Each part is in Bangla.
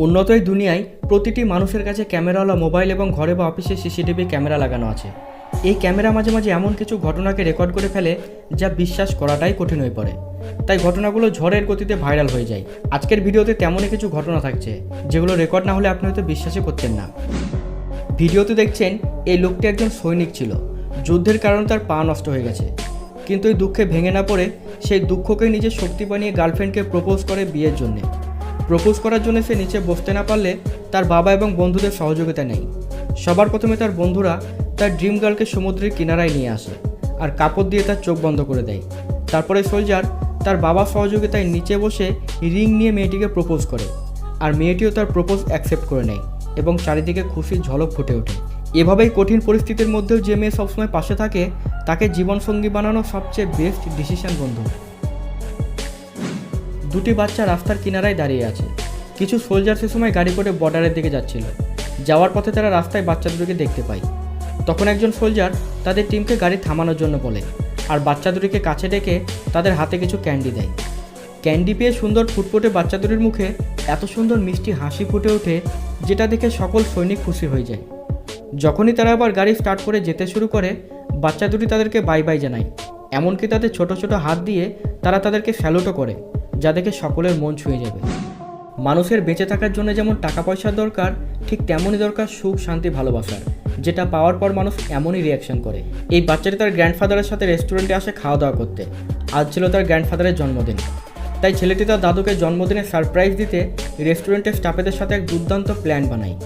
উন্নত এই দুনিয়ায় প্রতিটি মানুষের কাছে ক্যামেরাওয়ালা মোবাইল এবং ঘরে বা অফিসে সিসিটিভি ক্যামেরা লাগানো আছে। এই ক্যামেরা মাঝে মাঝে এমন কিছু ঘটনাকে রেকর্ড করে ফেলে যা বিশ্বাস করাটাই কঠিন হয়ে পড়ে। তাই ঘটনাগুলো ঝড়ের গতিতে ভাইরাল হয়ে যায়। আজকের ভিডিওতে তেমনই কিছু ঘটনা থাকছে যেগুলো রেকর্ড না হলে আপনি হয়তো বিশ্বাসই করতেন না। ভিডিওতে দেখছেন এই লোকটি একজন সৈনিক ছিল, যুদ্ধের কারণে তার পা নষ্ট হয়ে গেছে, কিন্তু এই দুঃখে ভেঙে না পড়ে সেই দুঃখকে নিজের শক্তি বানিয়ে গার্লফ্রেন্ডকে প্রপোজ করে বিয়ের জন্যে। প্রপোজ করার জন্য সে নিচে বসতে না পারলে তার বাবা এবং বন্ধুদের সহযোগিতা নেয়। সবার প্রথমে তার বন্ধুরা তার ড্রিম গার্লকে সমুদ্রের কিনারায় নিয়ে আসে আর কাপড় দিয়ে তার চোখ বন্ধ করে দেয়। তারপরে সোলজার তার বাবার সহযোগিতায় নিচে বসে রিং নিয়ে মেয়েটিকে প্রপোজ করে, আর মেয়েটিও তার প্রপোজ অ্যাকসেপ্ট করে নেয় এবং চারিদিকে খুশির ঝলক ফুটে ওঠে। এভাবেই কঠিন পরিস্থিতির মধ্যেও যে মেয়ে সবসময় পাশে থাকে তাকে জীবনসঙ্গী বানানো সবচেয়ে বেস্ট ডিসিশন বন্ধু। দুটি বাচ্চা রাস্তার কিনারায় দাঁড়িয়ে আছে। কিছু সোলজার সে সময় গাড়ি করে বর্ডারের দিকে যাচ্ছিল। যাওয়ার পথে তারা রাস্তায় বাচ্চা দুটিকে দেখতে পায়। তখন একজন সোলজার তাদের টিমকে গাড়ি থামানোর জন্য বলে, আর বাচ্চা দুটিকে কাছে ডেকে তাদের হাতে কিছু ক্যান্ডি দেয়। ক্যান্ডি পেয়ে সুন্দর ফুটফুটে বাচ্চা দুটির মুখে এত সুন্দর মিষ্টি হাসি ফুটে ওঠে যেটা দেখে সকল সৈনিক খুশি হয়ে যায়। যখনই তারা আবার গাড়ি স্টার্ট করে যেতে শুরু করে, বাচ্চা দুটি তাদেরকে বাই বাই জানায়। এমনকি তাদের ছোট ছোট হাত দিয়ে তারা তাদেরকে স্যালুটও করে, যা দেখে সকলের মন ছুঁয়ে যাবে। মানুষের বেঁচে থাকার জন্য যেমন টাকা পয়সার দরকার, ঠিক তেমনই দরকার সুখ, শান্তি, ভালোবাসার, যেটা পাওয়ার পর মানুষ এমনই রিয়াকশন করে। এই বাচ্চাটি তার গ্র্যান্ডফাদারের সাথে রেস্টুরেন্টে আসে খাওয়া দাওয়া করতে। আজ ছিল তার গ্র্যান্ডফাদারের জন্মদিন, তাই ছেলেটি তার দাদুকে জন্মদিনে সারপ্রাইজ দিতে রেস্টুরেন্টের স্টাফেদের সাথে এক দুর্দান্ত প্ল্যান বানায়।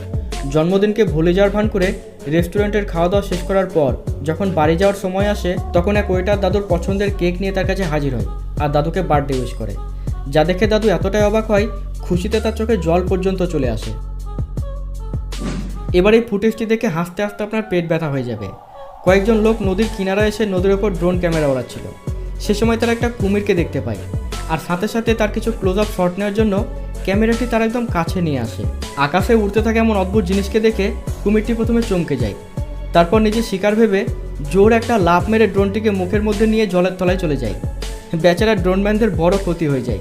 জন্মদিনকে ভুলে যাওয়ার ভান করে রেস্টুরেন্টের খাওয়া দাওয়া শেষ করার পর যখন বাড়ি যাওয়ার সময় আসে, তখন এক ওয়েটার দাদুর পছন্দের কেক নিয়ে তার কাছে হাজির হয় আর দাদুকে বার্থডে উইশ করে, যা দেখে দাদু এতটাই অবাক হয় খুশিতে তার চোখে জল পর্যন্ত চলে আসে। এবার এই ফুটেজটি দেখে হাসতে হাসতে আপনার পেট ব্যথা হয়ে যাবে। কয়েকজন লোক নদীর কিনারায় এসে নদীর ওপর ড্রোন ক্যামেরা ওড়াচ্ছিল। সে সময় তারা একটা কুমিরকে দেখতে পায়, আর সাথে সাথে তার কিছু ক্লোজ আপ শট নেওয়ার জন্য ক্যামেরাটি তারা একদম কাছে নিয়ে আসে। আকাশে উড়তে থাকে এমন অদ্ভুত জিনিসকে দেখে কুমিরটি প্রথমে চমকে যায়, তারপর নিজের শিকার ভেবে জোর একটা লাফ মেরে ড্রোনটিকে মুখের মধ্যে নিয়ে জলের তলায় চলে যায়। বেচারা ড্রোনম্যানদের বড় ক্ষতি হয়ে যায়।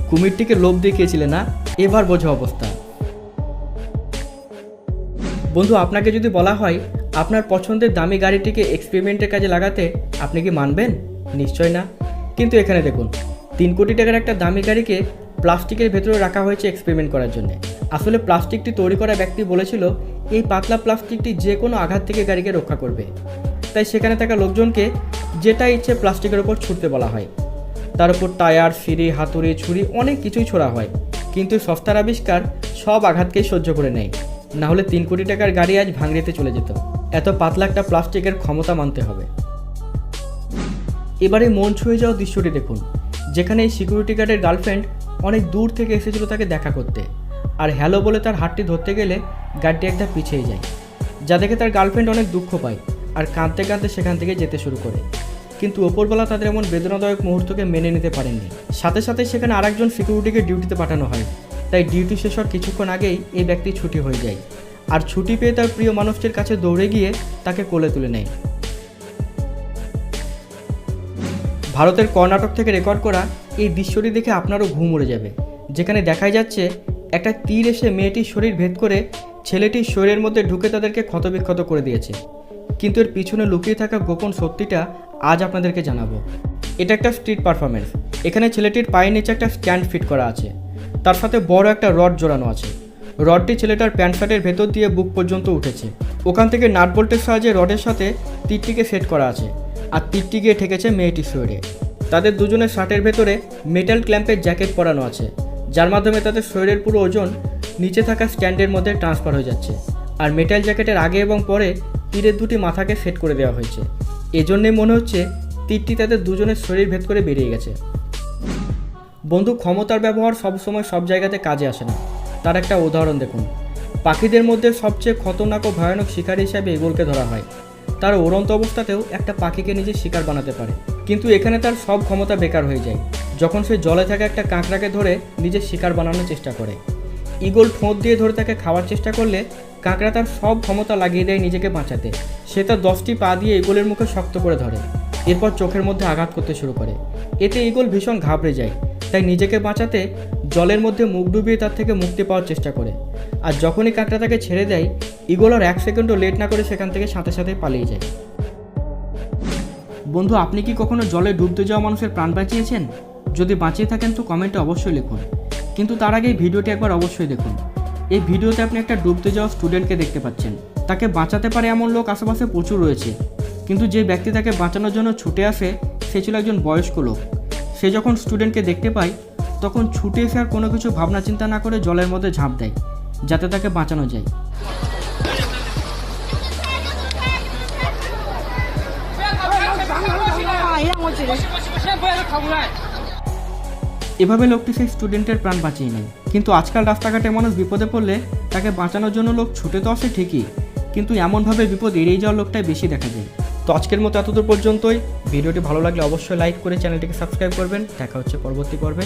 কুমিরটিকে লোভ দেখিয়েছিলে না, এবার বোঝো অবস্থা। বন্ধু, আপনাকে যদি বলা হয় আপনার পছন্দের দামি গাড়িটিকে এক্সপেরিমেন্টের কাজে লাগাতে, আপনি কি মানবেন? নিশ্চয় না। কিন্তু এখানে দেখুন, 3 কোটি টাকার একটা দামি গাড়িকে প্লাস্টিকের ভেতরে রাখা হয়েছে এক্সপেরিমেন্ট করার জন্য। আসলে প্লাস্টিকটি তৈরি করা ব্যক্তি বলেছিল এই পাতলা প্লাস্টিকটি যে কোনো আঘাত থেকে গাড়িকে রক্ষা করবে, তাই সেখানে থাকা লোকজনকে যেটা ইচ্ছে প্লাস্টিকের ওপর ছুটতে বলা হয়। তার উপর টায়ার, সিঁড়ি, হাতুড়ি, ছুরি অনেক কিছুই ছোড়া হয়, কিন্তু সস্তার আবিষ্কার সব আঘাতকেই সহ্য করে নেয়। না হলে 3 কোটি টাকার গাড়ি আজ ভাঙড়িতে চলে যেত। এত পাতলা একটা প্লাস্টিকের ক্ষমতা মানতে হবে। এবারে মন ছুঁয়ে যাওয়া দৃশ্যটি দেখুন, যেখানে এই সিকিউরিটি গার্ডের গার্লফ্রেন্ড অনেক দূর থেকে এসেছিল তাকে দেখা করতে, আর হ্যালো বলে তার হাতটি ধরতে গেলে গাড়িটি একটা পিছিয়ে যায়, যা দেখে তার গার্লফ্রেন্ড অনেক দুঃখ পায় আর কাঁদতে কাঁদতে সেখান থেকে যেতে শুরু করে। কিন্তু ওপরবেলা তাদের এমন বেদনাদায়ক মুহূর্তকে মেনে নিতে পারেননি। সাথে সাথে সেখানে আরেকজন সিকিউরিটিকে ডিউটিতে পাঠানো হয়, তাই ডিউটি শেষ হওয়ার কিছুক্ষণ আগেই এই ব্যক্তি ছুটি হয়ে যায়, আর ছুটি পেয়ে তার প্রিয় মানুষটির কাছে দৌড়ে গিয়ে তাকে কোলে তুলে নেয়। ভারতের কর্ণাটক থেকে রেকর্ড করা এই দৃশ্যটি দেখে আপনারও ঘুম উড়ে যাবে, যেখানে দেখাই যাচ্ছে একটা তীর এসে মেয়েটির শরীর ভেদ করে ছেলেটির শরীরের মধ্যে ঢুকে তাদেরকে ক্ষতবিক্ষত করে দিয়েছে। কিন্তু এর পিছনে লুকিয়ে থাকা গোপন সত্যিটা আজ আপনাদেরকে জানাবো। এটা একটা স্ট্রিট পারফরমেন্স। এখানে ছেলেটির পায়ের নিচে একটা স্ট্যান্ড ফিট করা আছে, তার সাথে বড় একটা রড জোড়ানো আছে। রডটি ছেলেটার প্যান্ট শার্টের ভেতর দিয়ে বুক পর্যন্ত উঠেছে। ওখান থেকে নাট বোল্টের সাহায্যে রডের সাথে তীরটিকে সেট করা আছে, আর তীরটি গিয়ে ঠেকেছে মেয়েটির শরীরে। তাদের দুজনের শার্টের ভেতরে মেটাল ক্ল্যাম্পের জ্যাকেট পরানো আছে, যার মাধ্যমে তাদের শরীরের পুরো ওজন নিচে থাকা স্ট্যান্ডের মধ্যে ট্রান্সফার হয়ে যাচ্ছে। আর মেটাল জ্যাকেটের আগে এবং পরে তীরের দুটি মাথাকে সেট করে দেওয়া হয়েছে। এজন্যই মনে হচ্ছে তীরটি তাদের দুজনের শরীর ভেদ করে বেরিয়ে গেছে। বন্ধু, ক্ষমতার ব্যবহার সবসময় সব জায়গাতে কাজে আসে না। তার একটা উদাহরণ দেখুন। পাখিদের মধ্যে সবচেয়ে খতরনাক ও ভয়ানক শিকার হিসাবে ঈগলকে ধরা হয়। তার উড়ন্ত অবস্থাতেও একটা পাখিকে নিজের শিকার বানাতে পারে, কিন্তু এখানে তার সব ক্ষমতা বেকার হয়ে যায় যখন সে জলে থাকা একটা কাঁকড়াকে ধরে নিজের শিকার বানানোর চেষ্টা করে। ঈগল ঠোঁট দিয়ে ধরে তাকে খাওয়ার চেষ্টা করলে কাঁকড়া তার সব ক্ষমতা লাগিয়ে দেয় নিজেকে বাঁচাতে। সে তার 10টি পা দিয়ে ঈগলের মুখে শক্ত করে ধরে, এরপর চোখের মধ্যে আঘাত করতে শুরু করে। এতে ঈগল ভীষণ ঘাবড়ে যায়। তাই নিজেকে বাঁচাতে জলের মধ্যে মুখ ডুবিয়ে তার থেকে মুক্তি পাওয়ার চেষ্টা করে। আর যখনই কাকটা তাকে ছেড়ে দেয়, ঈগল আর 1 সেকেন্ডও লেট না করে সেখান থেকে সাথে সাথে পালিয়ে যায়। বন্ধু, আপনি কি কখনো জলে ডুবতে যাওয়া মানুষের প্রাণ বাঁচিয়েছেন? যদি বাঁচিয়ে থাকেন তো কমেন্টে অবশ্যই লিখুন। কিন্তু তার আগে এই ভিডিওটি একবার অবশ্যই দেখুন। এই ভিডিওতে আপনি একটা ডুবতে যাওয়া স্টুডেন্টকে দেখতে পাচ্ছেন। তাকে বাঁচাতে পারে এমন লোক আশেপাশে প্রচুর রয়েছে, কিন্তু যে ব্যক্তি তাকে বাঁচানোর জন্য ছুটে আসে সে ছিল একজন বয়স্ক লোক। সে যখন স্টুডেন্টকে দেখতে পায় তখন ছুটে এসে আর কোনো কিছু ভাবনা চিন্তা না করে জলের মধ্যে ঝাঁপ দেয় যাতে তাকে বাঁচানো যায়। এভাবে লোকটি সেই স্টুডেন্টের প্রাণ বাঁচিয়ে নেয়। কিন্তু আজকাল রাস্তাঘাটে মানুষ বিপদে পড়লে তাকে বাঁচানোর জন্য লোক ছুটে তো আসে ঠিকই, কিন্তু এমনভাবে বিপদ এড়িয়ে যাওয়ার লোকটাই বেশি দেখা যায়। তো আজকের মতো এতদূর পর্যন্তই। ভিডিওটি ভালো লাগলে অবশ্যই লাইক করে চ্যানেলটিকে সাবস্ক্রাইব করবেন। দেখা হচ্ছে পরবর্তী পর্বে।